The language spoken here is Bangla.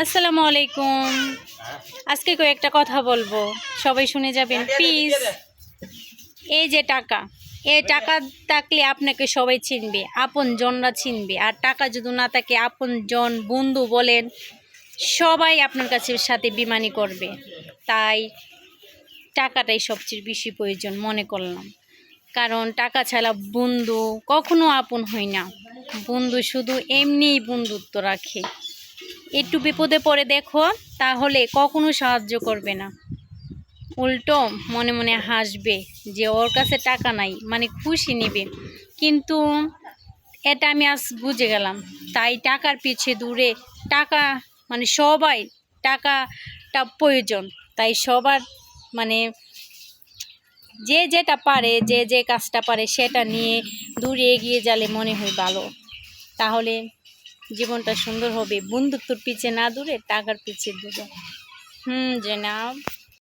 আসসালামু আলাইকুম। আজকে কয়েকটা কথা বলবো, সবাই শুনে যাবেন প্লিজ। এই যে টাকা, এই টাকা থাকলে আপনাকে সবাই চিনবে, আপন জনরা চিনবে। আর টাকা যদি না থাকে, আপন জন বন্ধু বলেন সবাই আপনার কাছে সাথে বেইমানি করবে। তাই টাকাটাই সবচেয়ে বেশি প্রয়োজন মনে করলাম। কারণ টাকা ছাড়া বন্ধু কখনো আপন হয় না। বন্ধু শুধু এমনিই বন্ধুত্ব রাখে। একটু বিপদে পড়ে দেখো, তাহলে কখনো সাহায্য করবে না, উল্টো মনে মনে হাসবে যে ওর কাছে টাকা নাই, মানে খুশি নিবে। কিন্তু এটা আমি আজ বুঝে গেলাম। তাই টাকার পিছে দূরে টাকা, মানে সবাই টাকাটা প্রয়োজন। তাই সবার মানে যে যেটা পারে, যে যে কাজটা পারে সেটা নিয়ে দূরে এগিয়ে গেলে মনে হয় ভালো। তাহলে জীবনটা সুন্দর হবে। বন্ধুত্বর পিছে না দূরে টাকার পিছে দূরে। জনাব।